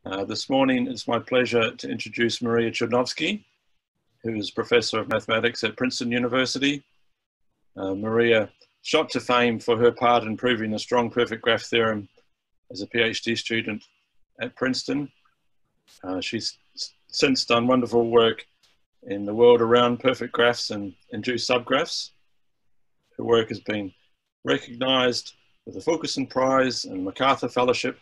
This morning, it's my pleasure to introduce Maria Chudnovsky, who is Professor of Mathematics at Princeton University. Maria shot to fame for her part in proving the strong perfect graph theorem as a PhD student at Princeton. She's since done wonderful work in the world around perfect graphs and induced subgraphs. Her work has been recognized with the Fulkerson Prize and MacArthur Fellowship.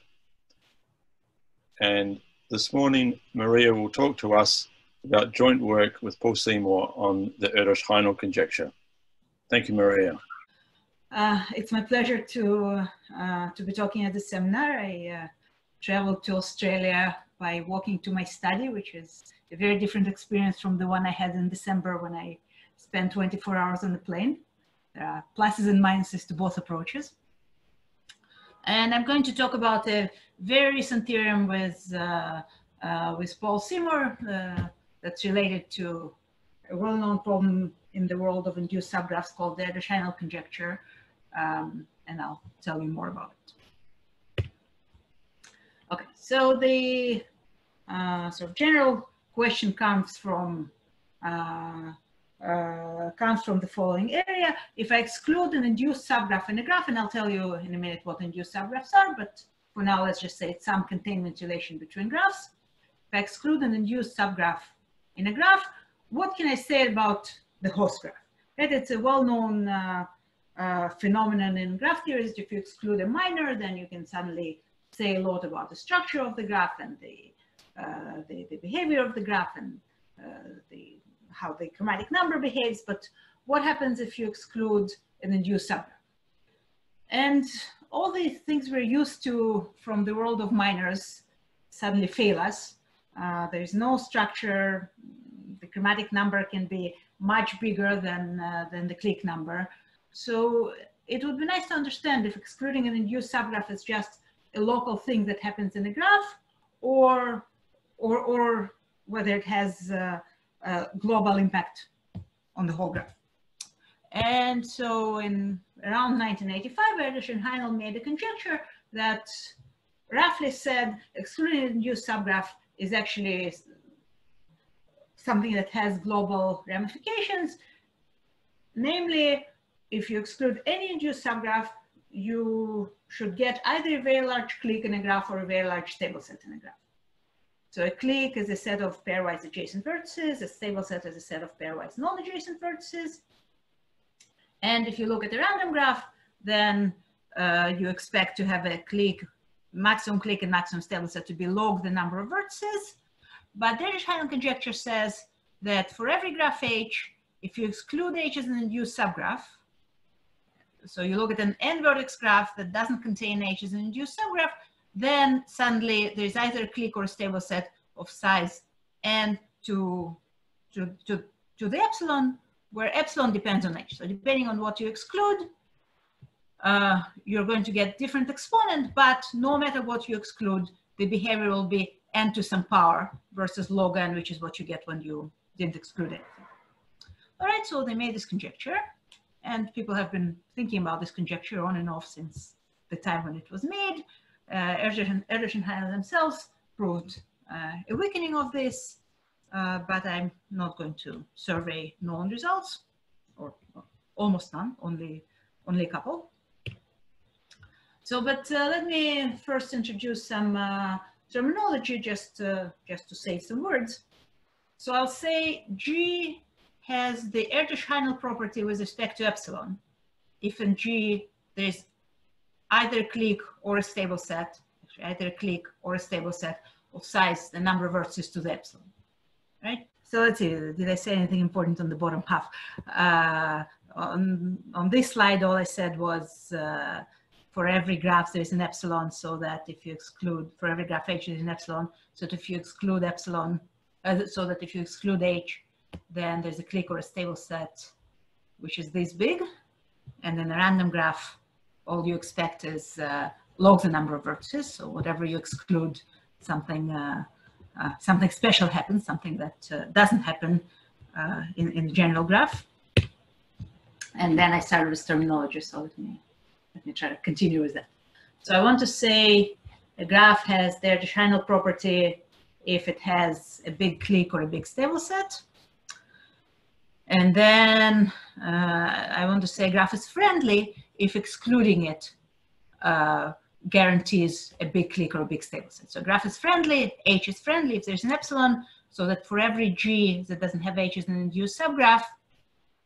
And this morning, Maria will talk to us about joint work with Paul Seymour on the Erdős-Hajnal Conjecture. Thank you, Maria. It's my pleasure to be talking at this seminar. I traveled to Australia by walking to my study, which is a very different experience from the one I had in December when I spent 24 hours on the plane. There are pluses and minuses to both approaches. And I'm going to talk about a very recent theorem with Paul Seymour that's related to a well-known problem in the world of induced subgraphs called the Erdős-Hajnal Conjecture, and I'll tell you more about it. Okay, so the sort of general question comes from the following area. If I exclude an induced subgraph in a graph, and I'll tell you in a minute what induced subgraphs are, but for now, let's just say it's some containment relation between graphs. If I exclude an induced subgraph in a graph, what can I say about the host graph? Right? It's a well-known phenomenon in graph theories. If you exclude a minor, then you can suddenly say a lot about the structure of the graph and the behavior of the graph and how the chromatic number behaves. But what happens if you exclude an induced subgraph? And all these things we're used to from the world of minors suddenly fail us. There's no structure. The chromatic number can be much bigger than the clique number. So it would be nice to understand if excluding an induced subgraph is just a local thing that happens in a graph, or whether it has a global impact on the whole graph. And so in around 1985, Erdős and Hajnal made a conjecture that roughly said excluding an induced subgraph is actually something that has global ramifications. Namely, if you exclude any induced subgraph, you should get either a very large clique in a graph or a very large stable set in a graph. So a clique is a set of pairwise adjacent vertices, a stable set is a set of pairwise non-adjacent vertices. And if you look at the random graph, then you expect to have a clique, maximum clique and maximum stable set to be log the number of vertices. But the Erdős-Hajnal conjecture says that for every graph H, if you exclude H as an induced subgraph, so you look at an n-vertex graph that doesn't contain H as an induced subgraph, then suddenly there's either a clique or a stable set of size n to the epsilon, where epsilon depends on H. So depending on what you exclude, you're going to get different exponent, but no matter what you exclude, the behavior will be n to some power versus log n, which is what you get when you didn't exclude anything. All right, so they made this conjecture, and people have been thinking about this conjecture on and off since the time when it was made. Erdős and Hajnal themselves proved a weakening of this, but I'm not going to survey known results, or almost none, only a couple. So, but let me first introduce some terminology just to say some words. So I'll say G has the Erdős-Hajnal property with respect to epsilon. If in G there's either a clique or a stable set, either a clique or a stable set of size, the number of vertices to the epsilon, right? So let's see, did I say anything important on the bottom half? On this slide, all I said was for every graph there's an epsilon, so that if you exclude, for every graph H there's an epsilon, so that if you exclude epsilon, so that if you exclude H, then there's a clique or a stable set, which is this big. And then a random graph, all you expect is log the number of vertices. So whatever you exclude, something special happens, something that doesn't happen in the general graph. And then I started with terminology, so let me try to continue with that. So I want to say A graph has the Erdős-Hajnal property if it has a big clique or a big stable set. And then I want to say graph is friendly if excluding it guarantees a big clique or a big stable set. So graph is friendly, H is friendly if there's an epsilon, so that for every G that doesn't have H as an induced subgraph,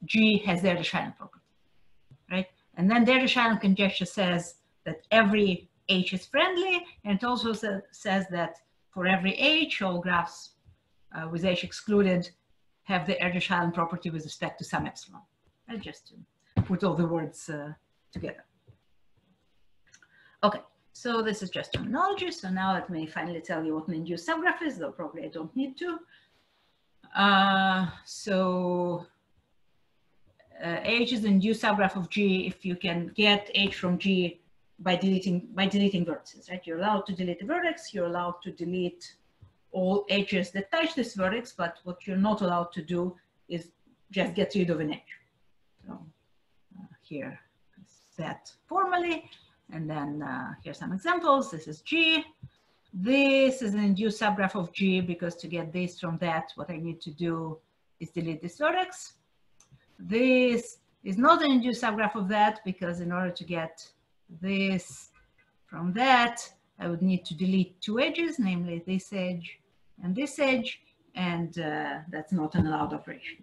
G has the Erdős-Hajnal property, right? And then the Erdős-Hajnal conjecture says that every H is friendly, and it also says that for every H, all graphs with H excluded have the Erdős-Hajnal property with respect to some epsilon. And just to put all the words together. Okay, so this is just terminology. So now let me finally tell you what an induced subgraph is, though probably I don't need to. H is the induced subgraph of G if you can get H from G by deleting vertices, right? You're allowed to delete a vertex, you're allowed to delete all edges that touch this vertex, but what you're not allowed to do is just get rid of an edge. So here is that formally, and then here's some examples. This is G. This is an induced subgraph of G because to get this from that, what I need to do is delete this vertex. This is not an induced subgraph of that because in order to get this from that, I would need to delete two edges, namely this edge, and that's not an allowed operation.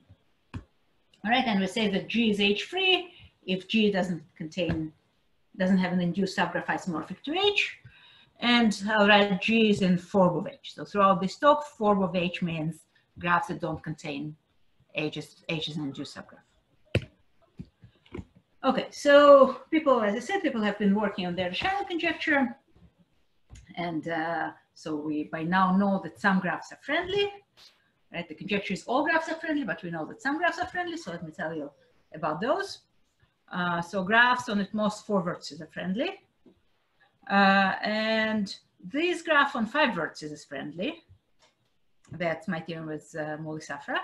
All right, and we say that G is H-free if G doesn't have an induced subgraph isomorphic to H, and I'll write G is in form of H. So throughout this talk, form of H means graphs that don't contain H is an induced subgraph. Okay, so people, as I said, people have been working on the Erdős-Hajnal conjecture, and so we by now know that some graphs are friendly, right? The conjecture is all graphs are friendly, but we know that some graphs are friendly, so let me tell you about those. So graphs on at most 4 vertices are friendly, and this graph on 5 vertices is friendly. That's my theorem with Moli-Safra.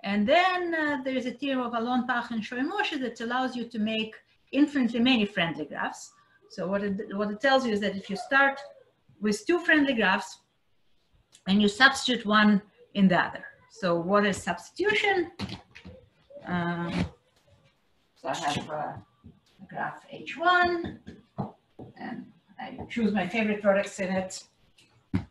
And then there is a theorem of Alon, Pach, and Shoy-Moshe that allows you to make infinitely many friendly graphs. So what it tells you is that if you start with 2 friendly graphs and you substitute one in the other. So what is substitution? So I have a graph H1, and I choose my favorite vertex in it. It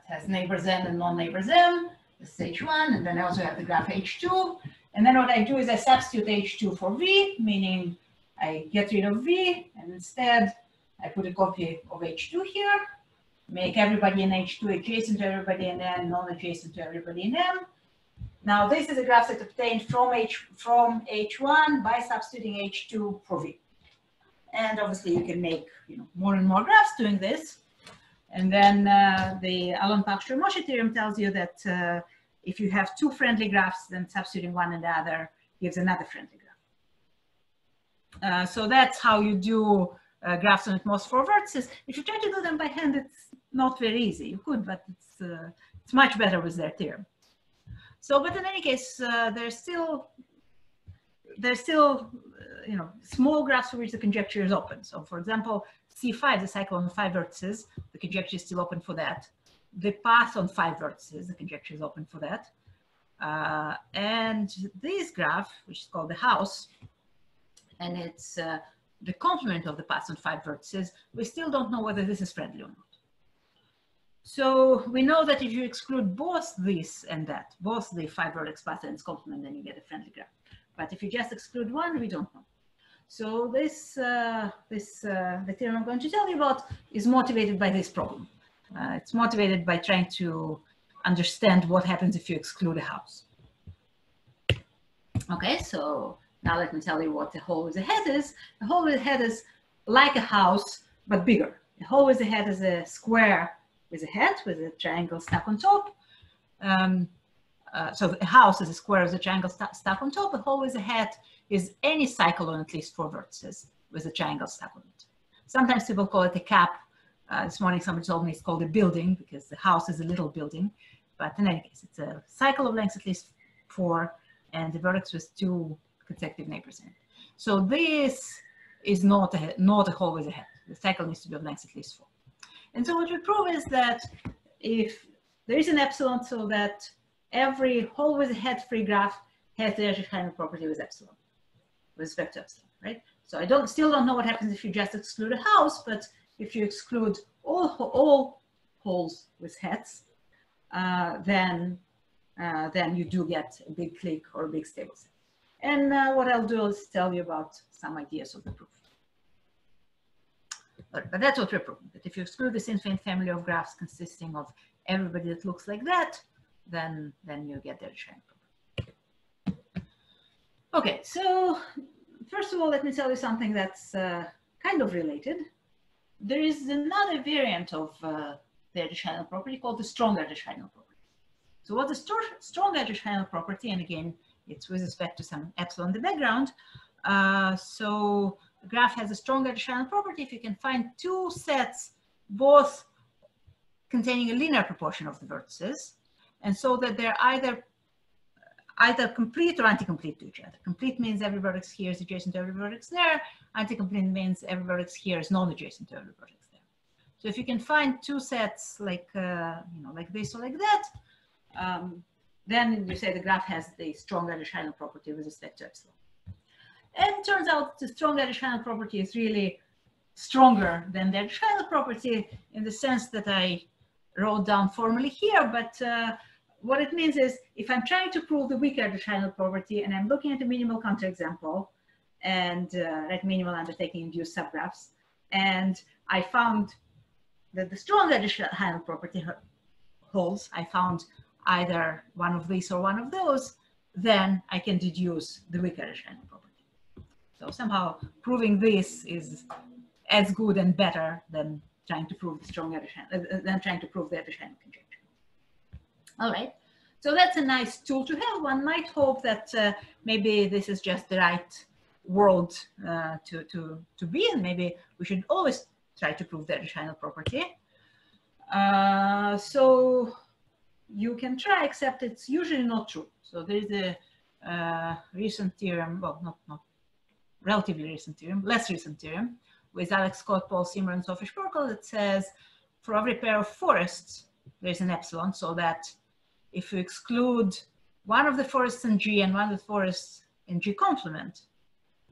has neighbors n and non-neighbors m. This is H1, and then I also have the graph H2. And then what I do is I substitute H2 for V, meaning I get rid of V, and instead I put a copy of H2 here, make everybody in H2 adjacent to everybody in N, non-adjacent to everybody in M. Now this is a graph that obtained from H1 by substituting H2 for V. And obviously you can make more and more graphs doing this. And then the Alon-Pach-Shoy-Moshe theorem tells you that if you have 2 friendly graphs, then substituting one in the other gives another friendly graph. So that's how you do graphs on at most 4 vertices. If you try to do them by hand, it's not very easy. You could, but it's much better with their theorem. So, but in any case, there's still small graphs for which the conjecture is open. So, for example, C5, the cycle on 5 vertices, the conjecture is still open for that. The path on 5 vertices, the conjecture is open for that. And this graph, which is called the house, and it's the complement of the path on 5 vertices, we still don't know whether this is friendly or not. So we know that if you exclude both this and that, both the 5 vertex path and its complement, then you get a friendly graph. But if you just exclude one, we don't know. So the theorem I'm going to tell you about is motivated by this problem. It's motivated by trying to understand what happens if you exclude a house. Okay, so now let me tell you what a hole with a head is. A hole with a head is like a house, but bigger. A hole with a head is a square with a head, with a triangle stuck on top. So a house is a square with a triangle stuck on top. A hole with a head is any cycle on at least 4 vertices with a triangle stuck on it. Sometimes people call it a cap. This morning somebody told me it's called a building because the house is a little building. But in any case, it's a cycle of length at least 4 and the vertex with 2 consecutive neighbors in it. So this is not a hole with a head. the cycle needs to be of length at least 4. And so what we prove is that if there is an epsilon, so that every hole with a head-free graph has the Erdős-Hajnal property with epsilon, with respect to epsilon, right? So I still don't know what happens if you just exclude a house, but if you exclude all holes with heads, then you do get a big clique or a big stable set. And what I'll do is tell you about some ideas of the proof. But that's what we're proving, that if you exclude this infinite family of graphs consisting of everybody that looks like that, then you get the Erdős-Hajnal property. Okay, so first of all, let me tell you something that's kind of related. There is another variant of the Erdős-Hajnal property called the strong Erdős-Hajnal property. So what's the strong Erdős-Hajnal property? And again, it's with respect to some epsilon in the background. So the graph has a strong Erdős-Hajnal property if you can find two sets, both containing a linear proportion of the vertices, and so that they're either complete or anti-complete to each other. Complete means every vertex here is adjacent to every vertex there. Anti-complete means every vertex here is non-adjacent to every vertex there. So if you can find two sets like like this or like that, then you say the graph has the strong Erdős-Hajnal property with respect to epsilon. And it turns out the strong Erdős-Hajnal property is really stronger than the Erdős-Hajnal property in the sense that I wrote down formally here, but what it means is if I'm trying to prove the weak Erdős-Hajnal property and I'm looking at a minimal counterexample and at minimal undertaking induced subgraphs, and I found that the strong Erdős-Hajnal property holds, I found either one of these or one of those, then I can deduce the weak Erdős-Hajnal property. So somehow proving this is as good and better than trying to prove the strong Erdős-Hajnal, than trying to prove the Erdős-Hajnal conjecture. All right, so that's a nice tool to have. One might hope that maybe this is just the right world to be in. Maybe we should always try to prove the Erdős-Hajnal property. So you can try, except it's usually not true. So there is a recent theorem, well, not relatively recent theorem, less recent theorem, with Alex Scott, Paul Simmer, and Sophie Sperkel that says for every pair of forests, there's an epsilon, so that if you exclude one of the forests in G and one of the forests in G complement,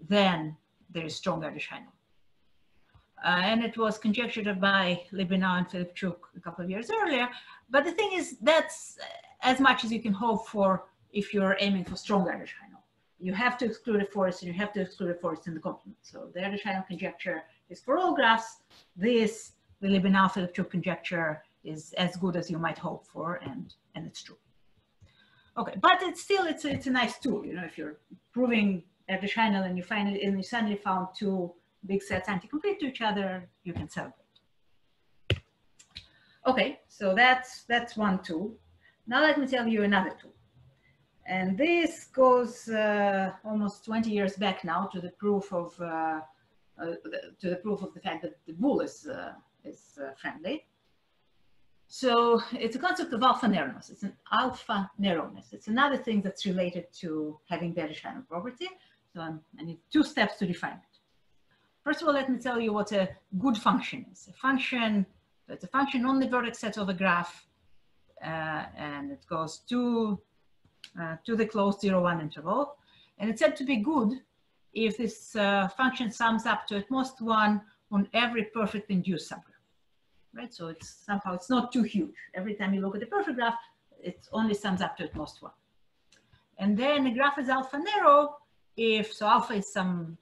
then there is strong Erdős-Hajnal. And it was conjectured by Libinau and Filipchuk a couple of years earlier. But the thing is, that's as much as you can hope for if you're aiming for strong Erdős-Hajnal. You have to exclude a forest and you have to exclude a forest in the complement. So the Erdős-Hajnal conjecture is for all graphs. The Libinau-Filipchuk conjecture is as good as you might hope for, and it's true. Okay, but it's still, it's a nice tool. You know, if you're proving Erdős-Hajnal and you find it, and you suddenly found two big sets anti-complete to each other, you can celebrate. Okay, so that's one tool. Now let me tell you another tool. And this goes almost 20 years back now to the proof of the fact that the bool is friendly. So it's a concept of alpha narrowness. It's an alpha narrowness. It's another thing that's related to having the Erdős-Hajnal property. So I need 2 steps to define it. First of all, let me tell you what a good function is. A function, it's a function on the vertex set of a graph, and it goes to the closed 0-1 interval. And it's said to be good if this function sums up to at most 1 on every perfect induced subgraph. Right, so it's somehow, it's not too huge. Every time you look at the perfect graph, it only sums up to at most 1. And then the graph is alpha narrow if, so alpha is some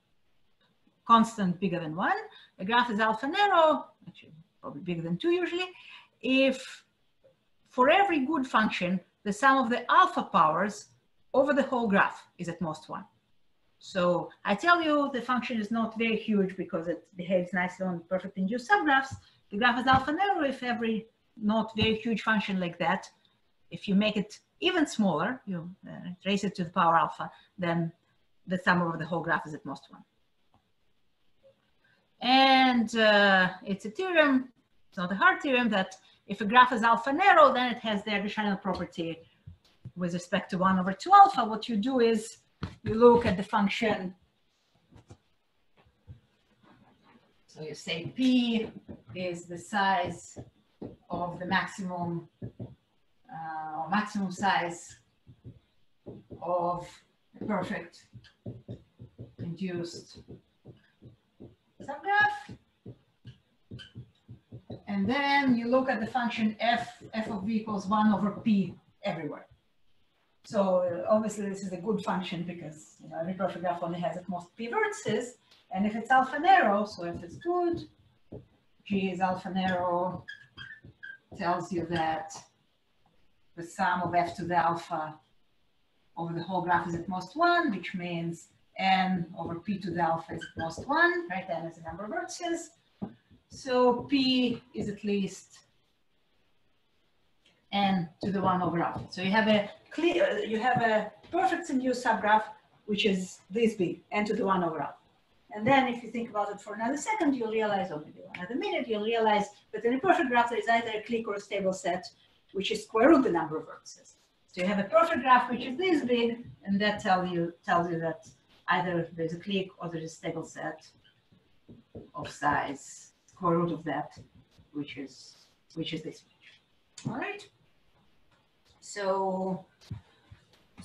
constant bigger than 1. The graph is alpha narrow, actually probably bigger than 2 usually, if for every good function, the sum of the alpha powers over the whole graph is at most 1. So I tell you the function is not very huge because it behaves nicely on perfect induced subgraphs. The graph is alpha narrow if every not very huge function like that, if you make it even smaller, you raise it to the power alpha, then the sum over the whole graph is at most 1. And it's a theorem, it's not a hard theorem, that if a graph is alpha narrow, then it has the Erdős-Hajnal property with respect to 1 over 2 alpha. What you do is you look at the function So you say P is the size of the maximum or maximum size of a perfect induced subgraph. And then you look at the function f of v equals 1 over p everywhere. So obviously this is a good function because every perfect graph only has at most p vertices. And if it's alpha narrow, so if it's good, G is alpha narrow, tells you that the sum of f to the alpha over the whole graph is at most 1, which means n over p to the alpha is at most 1, right? N is the number of vertices. So p is at least n to the 1 over alpha. So you have a perfect induced subgraph, which is this big, n to the 1 over alpha. And then if you think about it for another second, you'll realize, or maybe another minute, you'll realize that in a perfect graph, there is either a clique or a stable set, which is square root the number of vertices. So you have a perfect graph, which is this big, and that tells you that either there's a clique or there's a stable set of size square root of that, which is this much. All right. So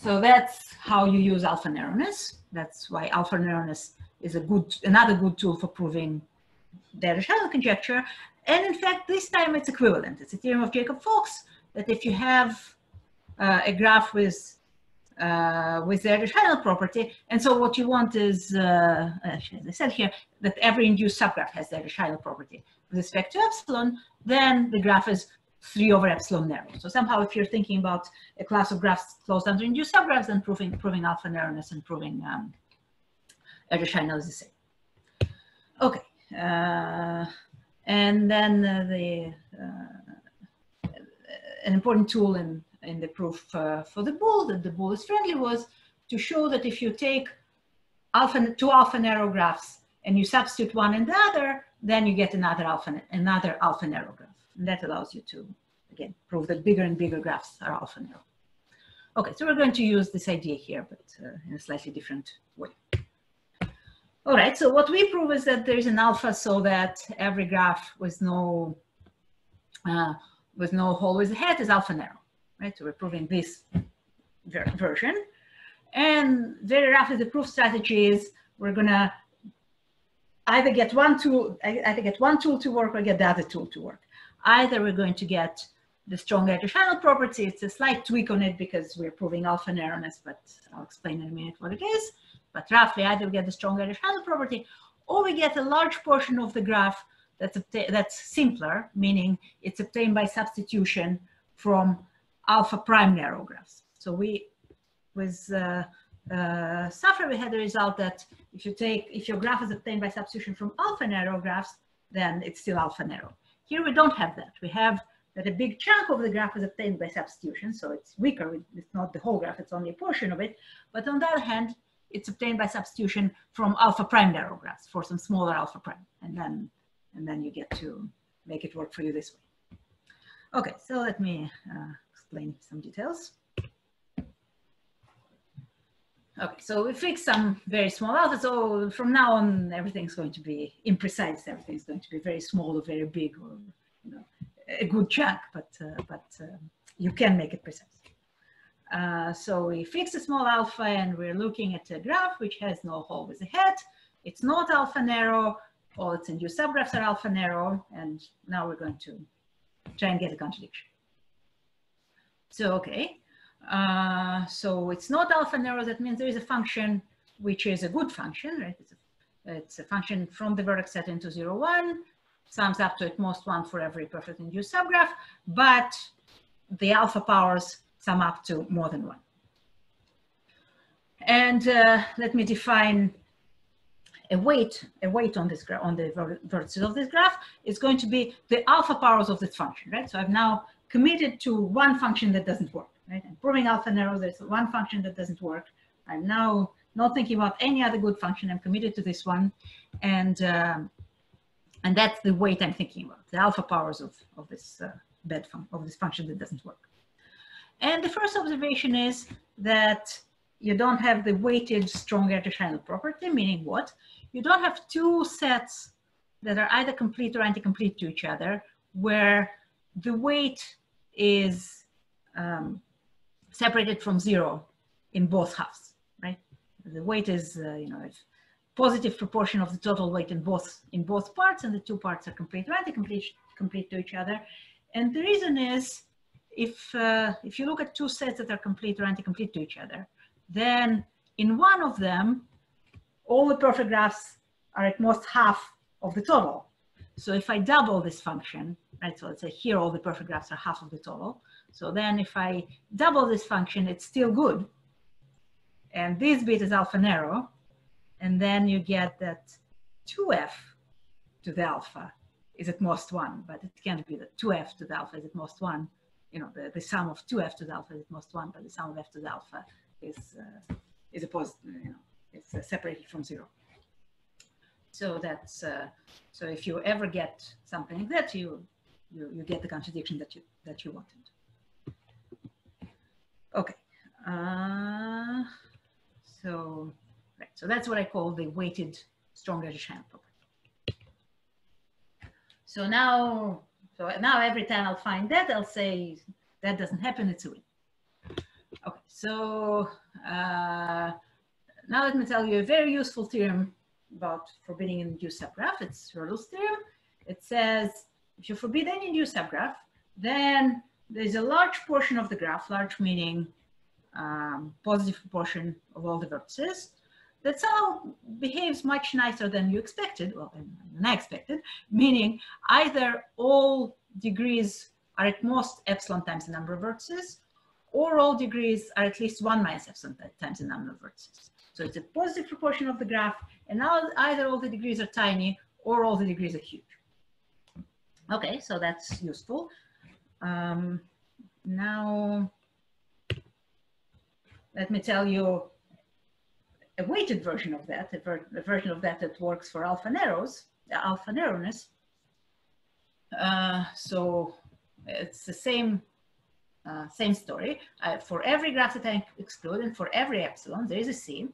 that's how you use alpha narrowness. That's why alpha narrowness is another good tool for proving the Erdős-Hajnal conjecture. And in fact, this time it's equivalent. It's a theorem of Jacob-Fox that if you have a graph with the Erdős-Hajnal property, and so what you want is, actually, as I said here, that every induced subgraph has the Erdős-Hajnal property with respect to epsilon, then the graph is 3 over epsilon narrow. So somehow, if you're thinking about a class of graphs closed under induced subgraphs, then proving alpha narrowness and proving Erdős-Hajnal is the same. Okay, and then an important tool in the proof for the bool, that the bool is friendly, was to show that if you take two alpha narrow graphs and you substitute one in the other, then you get another alpha narrow graph. And that allows you to, again, prove that bigger and bigger graphs are alpha narrow. Okay, so we're going to use this idea here, but in a slightly different way. All right, so what we prove is that there is an alpha so that every graph with no hole with a head is alpha narrow, right? So we're proving this version. And very roughly, the proof strategy is we're gonna either get one tool to work or get the other tool to work. Either we're going to get the strong Erdős-Hajnal property. It's a slight tweak on it because we're proving alpha narrowness, but I'll explain in a minute what it is. But roughly, either we get the strong Erdős-Hajnal property, or we get a large portion of the graph that's simpler, meaning it's obtained by substitution from alpha prime narrow graphs. So with Safra, we had the result that if your graph is obtained by substitution from alpha narrow graphs, then it's still alpha narrow. Here we don't have that. We have that a big chunk of the graph is obtained by substitution, so it's weaker. It's not the whole graph, it's only a portion of it. But on the other hand, it's obtained by substitution from alpha prime narrow graphs for some smaller alpha prime. And then you get to make it work for you this way. Okay, so let me explain some details. Okay, so we fixed some very small alpha. So from now on, everything's going to be imprecise. Everything's going to be very small or very big, or a good chunk, but you can make it precise. So we fix a small alpha, and we're looking at a graph which has no hole with a head. It's not alpha narrow. All its induced subgraphs are alpha narrow, and now we're going to try and get a contradiction. So okay. So it's not alpha narrow. That means there is a function which is a good function, right? It's a function from the vertex set into 0, 1, sums up to at most 1 for every perfect induced subgraph, but the alpha powers sum up to more than 1. And let me define a weight on this graph, on the vertices of this graph is going to be the alpha powers of this function, right? So I've now committed to one function that doesn't work. Right? I'm proving alpha narrow, there's one function that doesn't work. I'm now not thinking about any other good function. I'm committed to this one. And that's the weight I'm thinking about, the alpha powers of this function that doesn't work. And the first observation is that you don't have the weighted strong Erdős-Hajnal property, meaning what? You don't have two sets that are either complete or anti-complete to each other, where the weight is separated from zero in both halves, right? The weight is, you know, if positive proportion of the total weight in both parts, and the two parts are complete or anti-complete to each other. And the reason is, if you look at two sets that are complete or anti-complete to each other, then in one of them, all the perfect graphs are at most half of the total. So if I double this function, right, so let's say here all the perfect graphs are half of the total. So then if I double this function, it's still good. And this bit is alpha narrow. And then you get that 2f to the alpha is at most 1, but it can't be that 2f to the alpha is at most 1. You know, the sum of 2f to the alpha is at most 1, but the sum of f to the alpha is a positive, you know, it's separated from 0. So that's, so if you ever get something like that, you get the contradiction that you wanted. Okay. So, right. So that's what I call the weighted strong Erdős-Hajnal property. So now every time I'll find that, I'll say that doesn't happen, it's a win. Okay. So now let me tell you a very useful theorem about forbidding an induced subgraph. It's Erdős' theorem. It says if you forbid any induced subgraph, then there's a large portion of the graph, large meaning positive proportion of all the vertices, that somehow behaves much nicer than you expected, well, than I expected, meaning either all degrees are at most epsilon times the number of vertices, or all degrees are at least 1 minus epsilon times the number of vertices. So it's a positive proportion of the graph, and now either all the degrees are tiny or all the degrees are huge. Okay, so that's useful. Now, let me tell you a weighted version of that, a version of that that works for alpha narrowness. So it's the same story. For every graph that I exclude and for every epsilon, there is a C.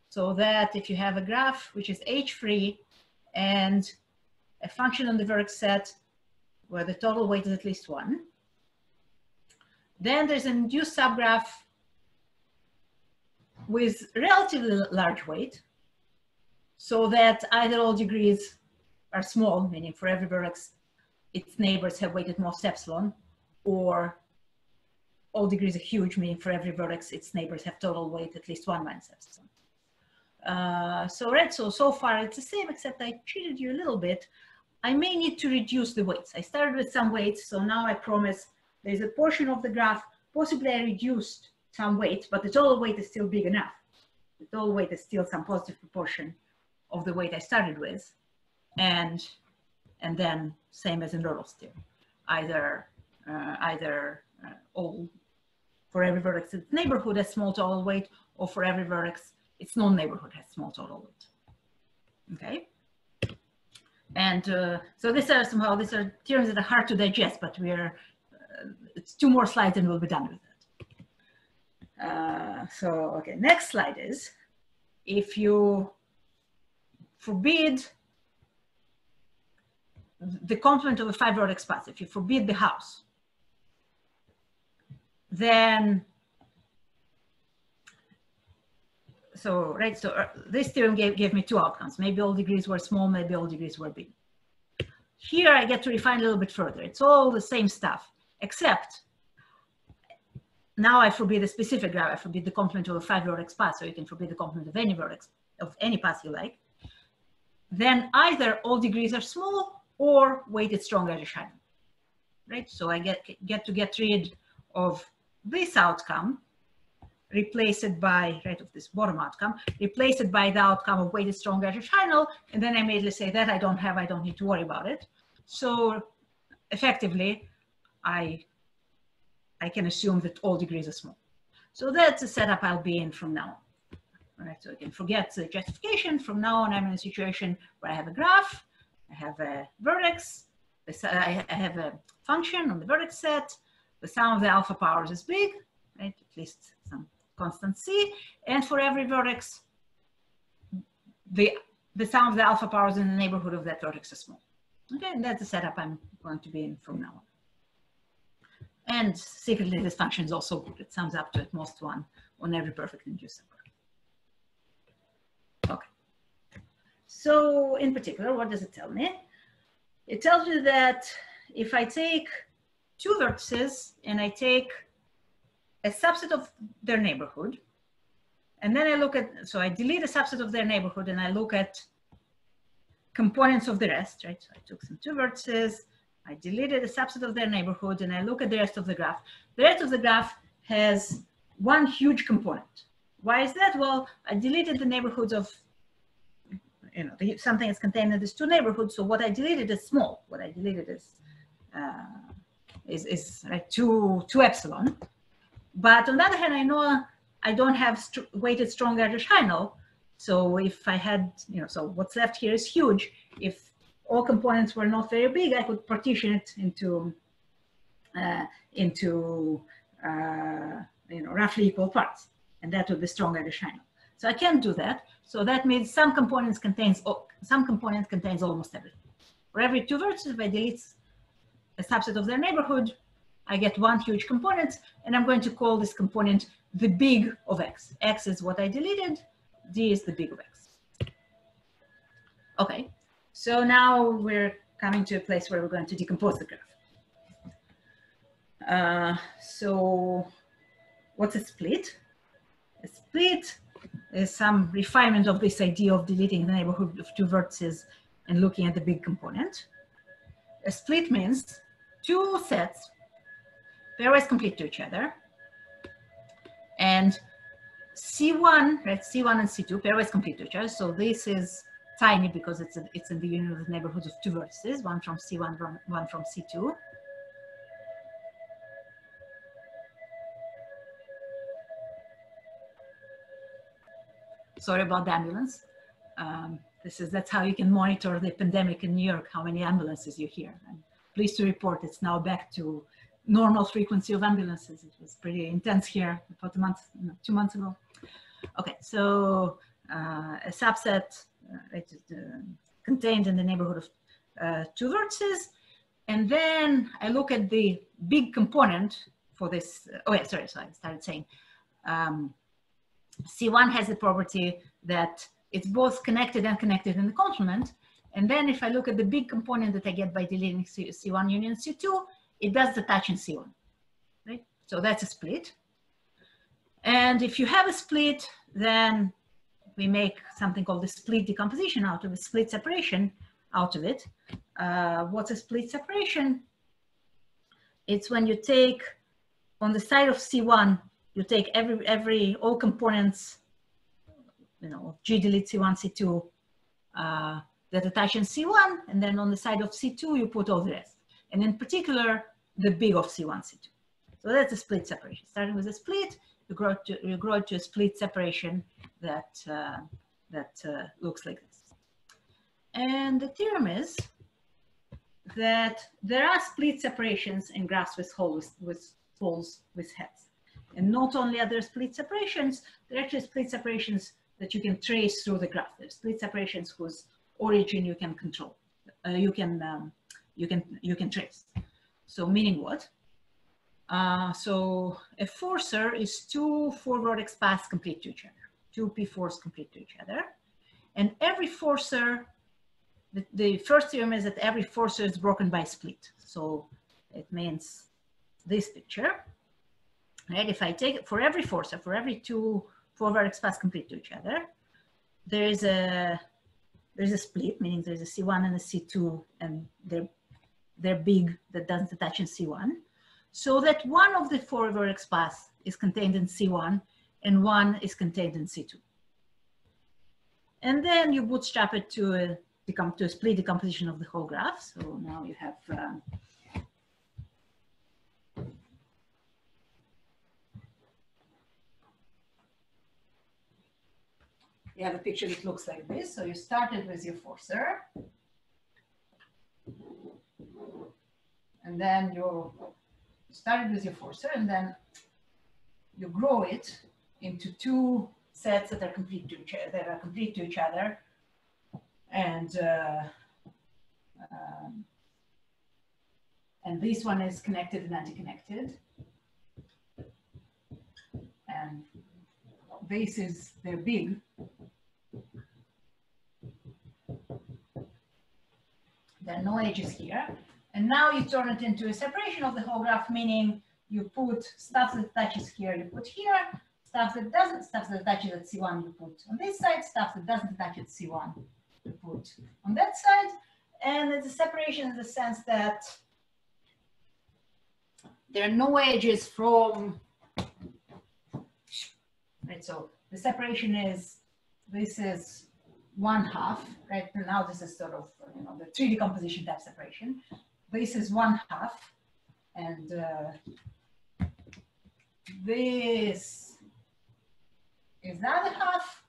So that if you have a graph which is H-free and a function on the vertex set where the total weight is at least 1, then there's an induced subgraph with relatively large weight, so that either all degrees are small, meaning for every vertex, its neighbors have weight at most epsilon, or all degrees are huge, meaning for every vertex, its neighbors have total weight at least 1 minus epsilon. So far it's the same, except I cheated you a little bit. I may need to reduce the weights. I started with some weights, so now I promise there's a portion of the graph, possibly I reduced some weight, but the total weight is still big enough. The total weight is still some positive proportion of the weight I started with. And then same as in Erdős' theorem, either all, for every vertex its neighborhood has small total weight, or for every vertex its non-neighborhood has small total weight. Okay. And so these are theorems that are hard to digest, but it's 2 more slides and we'll be done with it. Okay, next slide is, if you forbid the complement of a 5-vertex space, if you forbid the house, then, this theorem gave me 2 outcomes. Maybe all degrees were small, maybe all degrees were big. Here I get to refine a little bit further. It's all the same stuff, except now I forbid a specific graph. I forbid the complement of a 5-vertex path, so you can forbid the complement of any vertex, of any path you like. Then either all degrees are small or weighted strong Erdős-Hajnal, right? So I get rid of this outcome, replace it by, of this bottom outcome, replace it by the outcome of weighted strong Erdős-Hajnal, and then I immediately say that I don't need to worry about it. So effectively, I can assume that all degrees are small. So that's the setup I'll be in from now on. All right, so I can forget the justification. From now on, I'm in a situation where I have a graph, I have a vertex, I have a function on the vertex set, the sum of the alpha powers is big, right? At least some constant C, and for every vertex, the the sum of the alpha powers in the neighborhood of that vertex is small. Okay, and that's the setup I'm going to be in from now on. And secretly, this function is also good. It sums up to at most 1 on every perfect induced subgraph. Okay. So in particular, what does it tell me? It tells me that if I take 2 vertices and I take a subset of their neighborhood, and then I look at, so I delete a subset of their neighborhood and I look at components of the rest, right? So I took some 2 vertices, I deleted a subset of their neighborhood, and I look at the rest of the graph. The rest of the graph has one huge component. Why is that? Well, I deleted the neighborhoods of, you know, something is contained in these 2 neighborhoods. So what I deleted is small. What I deleted is like 2 epsilon. But on the other hand, I know I don't have weighted strong Erdős-Hajnal. So if I had, you know, so what's left here is huge. If all components were not very big, I could partition it into you know, roughly equal parts, and that would be strong Erdős-Hajnal. So I can't do that. So that means some component contains almost everything. For every 2 vertices, if I delete a subset of their neighborhood, I get one huge component, and I'm going to call this component the big of X. X is what I deleted, D is the big of X. Okay, so now we're coming to a place where we're going to decompose the graph. So what's a split? A split is some refinement of this idea of deleting the neighborhood of 2 vertices and looking at the big component. A split means 2 sets pairwise complete to each other, and C1, right? C1 and C2 pairwise complete to each other. So this is tiny because it's in the union of the neighborhoods of 2 vertices, one from C1, one from C2. Sorry about the ambulance. That's how you can monitor the pandemic in New York, how many ambulances you hear. I'm pleased to report it's now back to normal frequency of ambulances. It was pretty intense here about 2 months ago. Okay, so a subset contained in the neighborhood of 2 vertices, and then I look at the big component for this. Oh yeah, sorry. So I started saying C1 has the property that it's both connected and connected in the complement. And then if I look at the big component that I get by deleting C1 union C2, it does detach in C1, right? So that's a split. And if you have a split, then we make something called the split decomposition out of a split separation out of it. What's a split separation? It's when you take, on the side of C1, you take all components, you know, G delete C1, C2 that attach in C1, and then on the side of C2, you put all the rest. And in particular, the big of C1, C2. So that's a split separation. Starting with a split, you grow to a split separation that looks like this. And the theorem is that there are split separations in graphs with holes with heads. And not only are there split separations, there are actually split separations that you can trace through the graph. There's split separations whose origin you can control. You can trace. So meaning what? So a forcer is 2 4-vertex paths complete to each other, 2 P4s complete to each other. And every forcer, the first theorem is that every forcer is broken by a split. So it means this picture, right? If I take it for every forcer, for every 2 4-vertex paths complete to each other, there's a split, meaning there's a C1 and a C2, and they're big, that doesn't attach in C1, so that one of the 4-vertex paths is contained in C1 and one is contained in C2. And then you bootstrap it to a split decomposition of the whole graph. So now you have a picture that looks like this. So you started with your forcer, and then you started with your forcer, and then you grow it into 2 sets that are complete to each other, and this one is connected and anti-connected. And this is, they're big. There are no edges here. And now you turn it into a separation of the whole graph, meaning you put stuff that touches here, you put here, stuff that doesn't, stuff that touches at C1, you put on this side, stuff that doesn't touch at C1, you put on that side. And it's a separation in the sense that there are no edges from, right? So the separation is, this is 1/2, right? And now this is sort of, you know, the 3D composition type separation. This is 1/2, and this is the other half,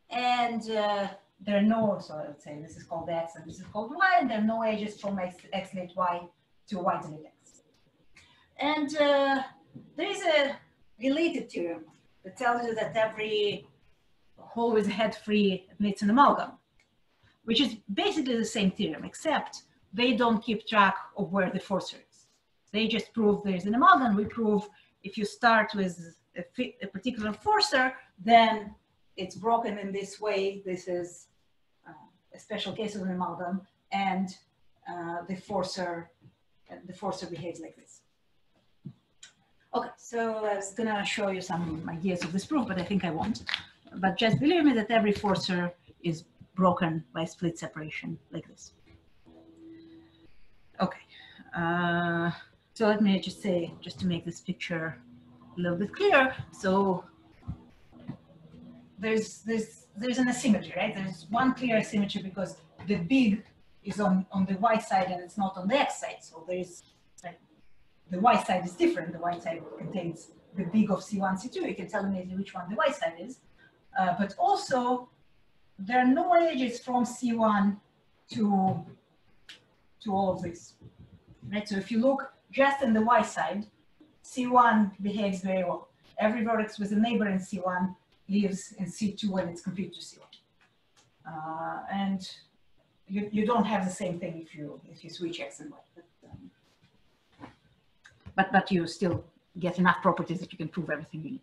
and there are no, so let's say this is called X and this is called Y, and there are no edges from X delete Y to Y delete X. And there is a related theorem that tells you that every hole with a head free admits an amalgam, which is basically the same theorem, except they don't keep track of where the forcer is. They just prove there's an amalgam. We prove if you start with a particular forcer, then it's broken in this way. This is a special case of an amalgam, and the forcer behaves like this. Okay, so I was gonna show you some ideas of this proof, but I think I won't. But just believe me that every forcer is broken by split separation like this. Okay, so let me just say, just to make this picture a little bit clearer. So there's an asymmetry, right? There's one clear asymmetry because the big is on the Y side and it's not on the X side. So there's, like, the Y side is different. The Y side contains the big of C1, C2. You can tell immediately which one the Y side is. But also, there are no edges from C1 to all of this, right? So if you look just in the Y side, C1 behaves very well. Every vertex with a neighbor in C1 lives in C2 when it's complete to C1. And you don't have the same thing if you switch X and Y. But you still get enough properties that you can prove everything you need.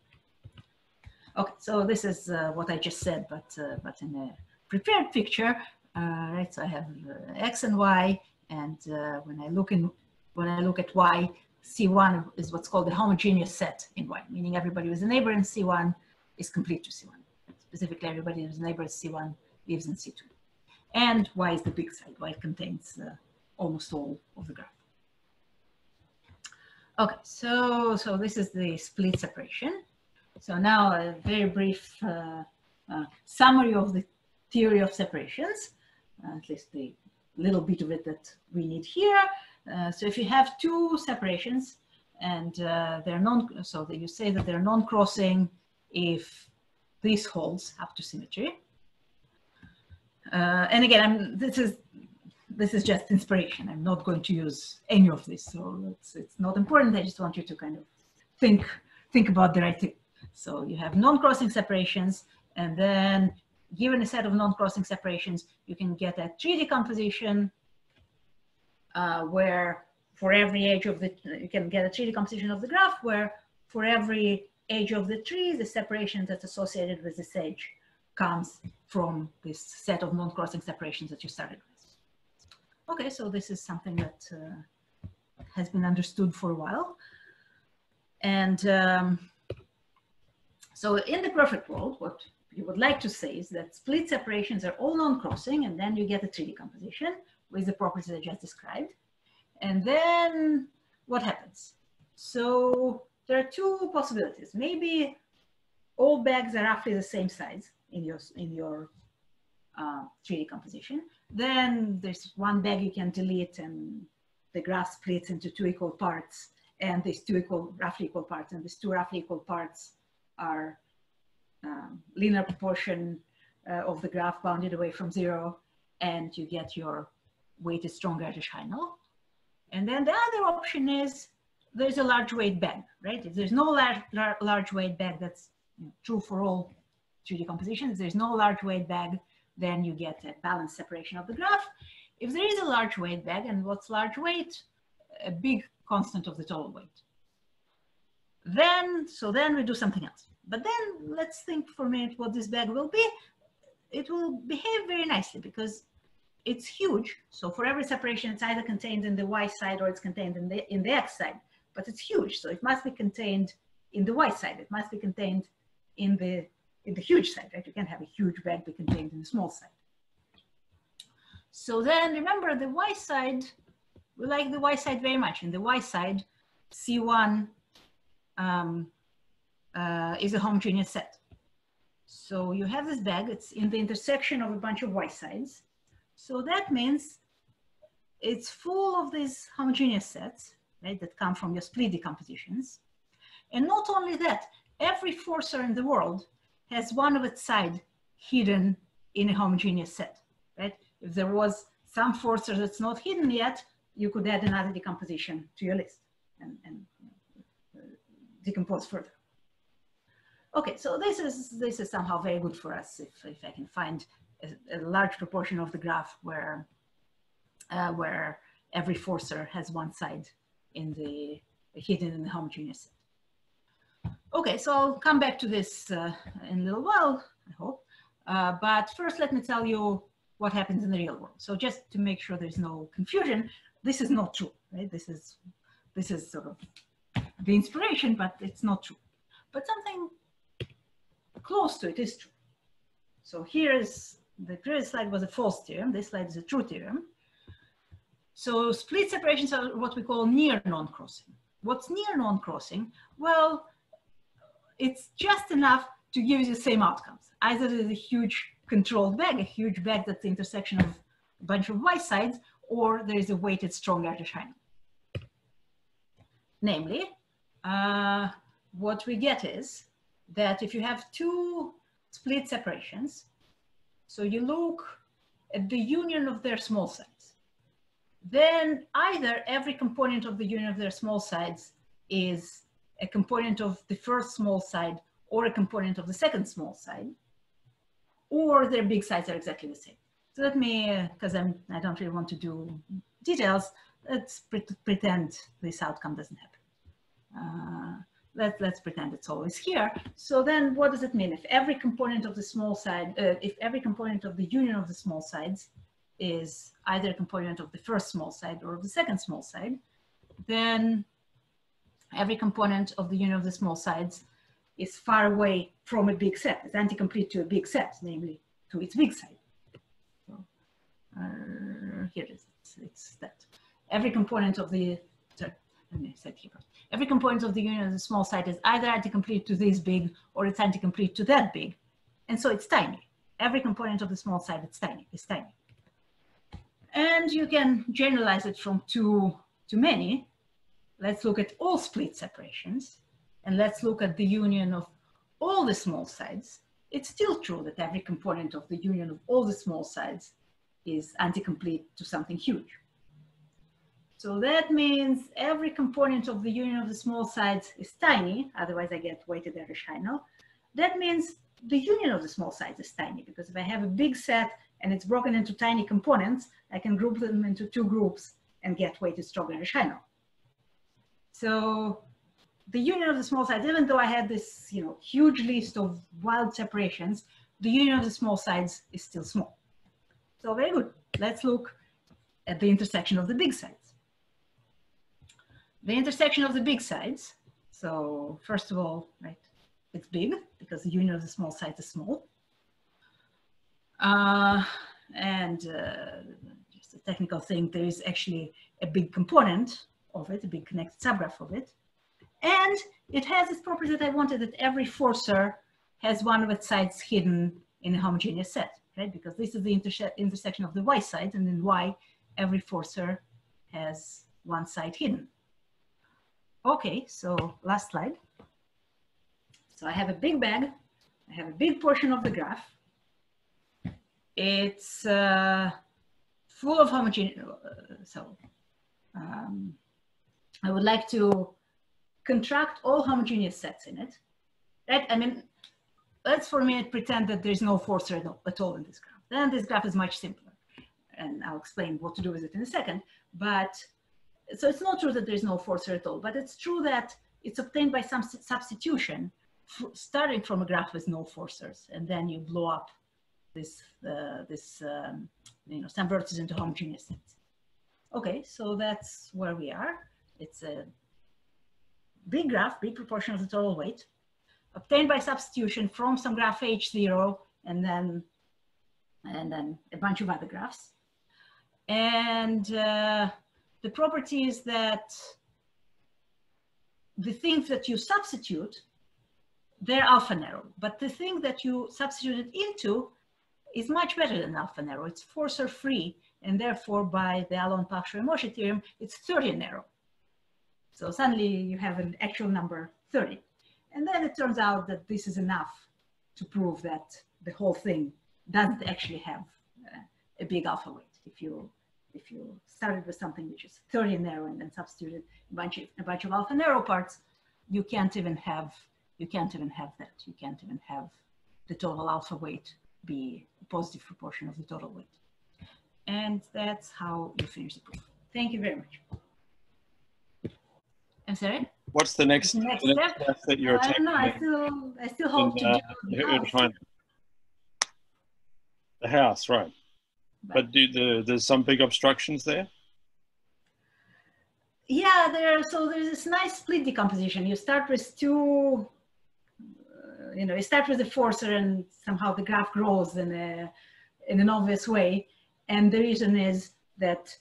Okay, so this is what I just said, but in a prepared picture, right? So I have X and Y, and when I look at Y, C1 is what's called a homogeneous set in Y, meaning everybody with a neighbor in C1 is complete to C1. Specifically, everybody with a neighbor in C1 lives in C2. And Y is the big side. Y contains almost all of the graph. Okay, so this is the split separation. So now a very brief summary of the theory of separations, at least the little bit of it that we need here. So if you have two separations and they're so that you say that they're non-crossing if this holds up to symmetry. And again, this is just inspiration. I'm not going to use any of this, so it's not important. I just want you to kind of think about the right thing. So you have non-crossing separations, and then given a set of non-crossing separations, you can get a tree decomposition where for every edge of the, you can get a tree decomposition of the graph where for every edge of the tree, the separation that's associated with this edge comes from this set of non-crossing separations that you started with. Okay, so this is something that has been understood for a while. And so in the perfect world, what you would like to say is that split separations are all non-crossing, and then you get a tree decomposition with the properties I just described. And then what happens? So there are two possibilities. Maybe all bags are roughly the same size in your tree decomposition. Then there's one bag you can delete, and the graph splits into two equal parts, and these two roughly equal parts, and these two roughly equal parts are linear proportion of the graph bounded away from 0, and you get your weighted strong Erdős-Hajnal. And then the other option is there's a large weight bag, right? If there's no large weight bag, that's true for all tree decompositions. There's no large weight bag, then you get a balanced separation of the graph. If there is a large weight bag, and what's large weight? A big constant of the total weight. Then we do something else. But then let's think for a minute what this bag will be. It will behave very nicely because it's huge. So for every separation, it's either contained in the y side or it's contained in the x side. But it's huge, so it must be contained in the y side. It must be contained in the huge side, right? You can't have a huge bag be contained in the small side. So then remember the y side, we like the y side very much. In the y side, C1 is a homogeneous set. So you have this bag, it's in the intersection of a bunch of y sides. So that means it's full of these homogeneous sets, right, that come from your split decompositions. And not only that, every forcer in the world has one of its side hidden in a homogeneous set, right? If there was some forcer that's not hidden yet, you could add another decomposition to your list and decompose further. Okay, so this is somehow very good for us if I can find a large proportion of the graph where every forcer has one side hidden in the homogeneous set. Okay, so I'll come back to this in a little while, I hope. But first, let me tell you what happens in the real world. So just to make sure there's no confusion, this is not true, right? This is sort of the inspiration, but it's not true. But something close to it is true. So here's the previous slide was a false theorem. This slide is a true theorem. So split separations are what we call near non-crossing. What's near non-crossing? Well, it's just enough to give you the same outcomes. Either there's a huge controlled bag, a huge bag that's the intersection of a bunch of y sides, or there is a weighted strong Erdős-Hajnal. Namely, what we get is that if you have two split separations, so you look at the union of their small sides, then either every component of the union of their small sides is a component of the first small side or a component of the second small side, or their big sides are exactly the same. So let me, because I don't really want to do details, let's pretend this outcome doesn't happen. Let's pretend it's always here. So then what does it mean? If every component of the small side, if every component of the union of the small sides is either a component of the first small side or of the second small side, then every component of the union of the small sides is far away from a big set. It's anti-complete to a big set, namely to its big side. So, here it is, it's that. Every component of the, sorry, let me set here. Every component of the union of the small side is either anti-complete to this big or it's anti-complete to that big. And so it's tiny. Every component of the small side, it's tiny. And you can generalize it from two to many. Let's look at all split separations. And let's look at the union of all the small sides. It's still true that every component of the union of all the small sides is anti-complete to something huge. So that means every component of the union of the small sides is tiny, otherwise I get weighted Erdős-Hajnal. That means the union of the small sides is tiny, because if I have a big set and it's broken into tiny components, I can group them into two groups and get weighted strong Erdős-Hajnal. So the union of the small sides, even though I had this huge list of wild separations, the union of the small sides is still small. So very good. Let's look at the intersection of the big sides. The intersection of the big sides, so first of all, right, it's big because the union of the small sides is small. Just a technical thing, there is actually a big component of it, a big connected subgraph of it. And it has this property that I wanted, that every forcer has one of its sides hidden in a homogeneous set, right? Because this is the intersection of the y side, and in y, every forcer has one side hidden. Okay, so last slide. So I have a big bag, I have a big portion of the graph. It's full of homogeneous, I would like to contract all homogeneous sets in it, right? I mean, let's for a minute pretend that there's no forcer at all in this graph. then this graph is much simpler. And I'll explain what to do with it in a second. But so it's not true that there's no forcer at all, but it's true that it's obtained by some substitution, starting from a graph with no forcers, and then you blow up this, some vertices into homogeneous sets. Okay, so that's where we are. It's a big graph, big proportion of the total weight, obtained by substitution from some graph H0, and then a bunch of other graphs. And the property is that the things that you substitute, they're alpha narrow, but the thing that you substituted into is much better than alpha narrow. It's forcer free, and therefore by the Alon-Pach-Shiramoshi theorem, it's 30 narrow. So suddenly you have an actual number 30. And then it turns out that this is enough to prove that the whole thing doesn't actually have a big alpha weight. If you started with something which is 30 narrow and then substituted a bunch of alpha narrow parts, you can't even have that. You can't even have the total alpha weight be a positive proportion of the total weight. And that's how you finish the proof. Thank you very much. I'm sorry? What's the next step that you're taking? I don't know. I still hope to do the house, right? But there's some big obstructions there? Yeah, there's this nice split decomposition. You start with two, you start with a forcer and somehow the graph grows in an obvious way. And the reason is that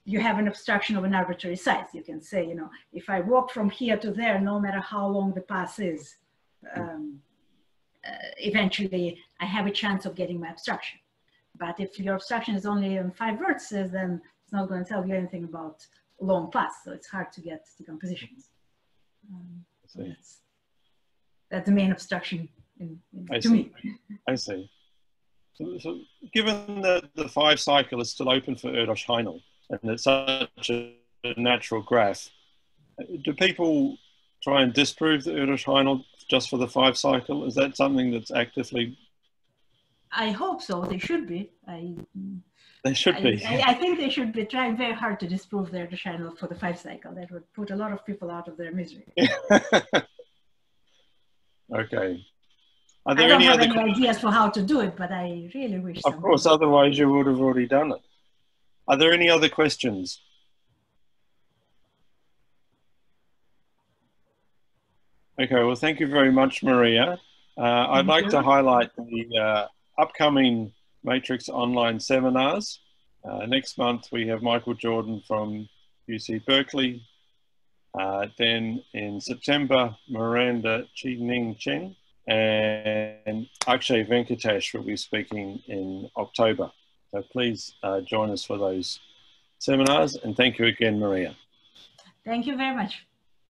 you have an obstruction of an arbitrary size. You can say, if I walk from here to there, no matter how long the path is, eventually I have a chance of getting my obstruction. But if your obstruction is only on 5 vertices, then it's not going to tell you anything about long paths, so it's hard to get decompositions. So that's the main obstruction to me. I see. So given that the 5 cycle is still open for Erdős-Hajnal, and it's such a natural graph, do people try and disprove the Erdős-Hajnal just for the 5 cycle? Is that something that's actively? I hope so. They should be. They should be. I think they should be trying very hard to disprove the Erdős-Hajnal for the 5 cycle. That would put a lot of people out of their misery. Okay. I don't have any ideas for how to do it, but I really wish. Of course, otherwise you would have already done it. Are there any other questions? Okay, well, thank you very much, Maria. I'd like to highlight the upcoming Matrix online seminars. Next month, we have Michael Jordan from UC Berkeley. Then in September, Miranda Chi-Ning Chen and Akshay Venkatesh will be speaking in October. So please join us for those seminars, and thank you again, Maria. Thank you very much.